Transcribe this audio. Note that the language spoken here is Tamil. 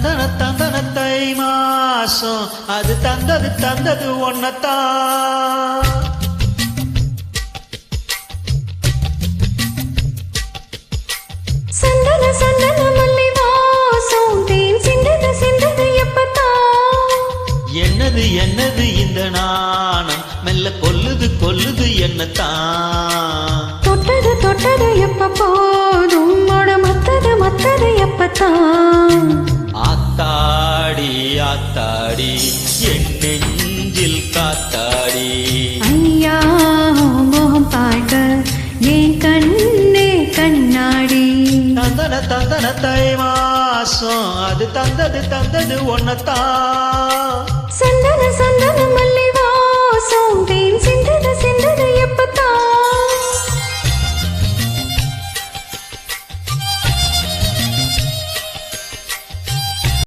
தந்தன தந்தன தை மாசம் அது தந்தது தந்தது ஒன்னத்தான். சந்தன சந்தன மல்லி வாசம் தேன் சிந்தது சிந்தது எப்பத்தான். என்னது என்னது இந்த நாணம் மெல்ல கொல்லுது கொல்லுது என்னத்தான். தொட்டது தொட்டது எப்ப போதும் மொட மத்தது மத்தது எப்பத்தான். ஆத்தாடி ஆத்தாடி என் நெஞ்சில் காத்தாடி. ஐயா மோகம் பார்க்க ஏன் கண்ணே கண்ணாடி. தந்தன தந்தன தை மாசம் அது தந்தது தந்தது ஒன்னத்தான். சந்தன சந்தன மல்லி வாசம் தேன் சிந்தது சிந்தது எப்ப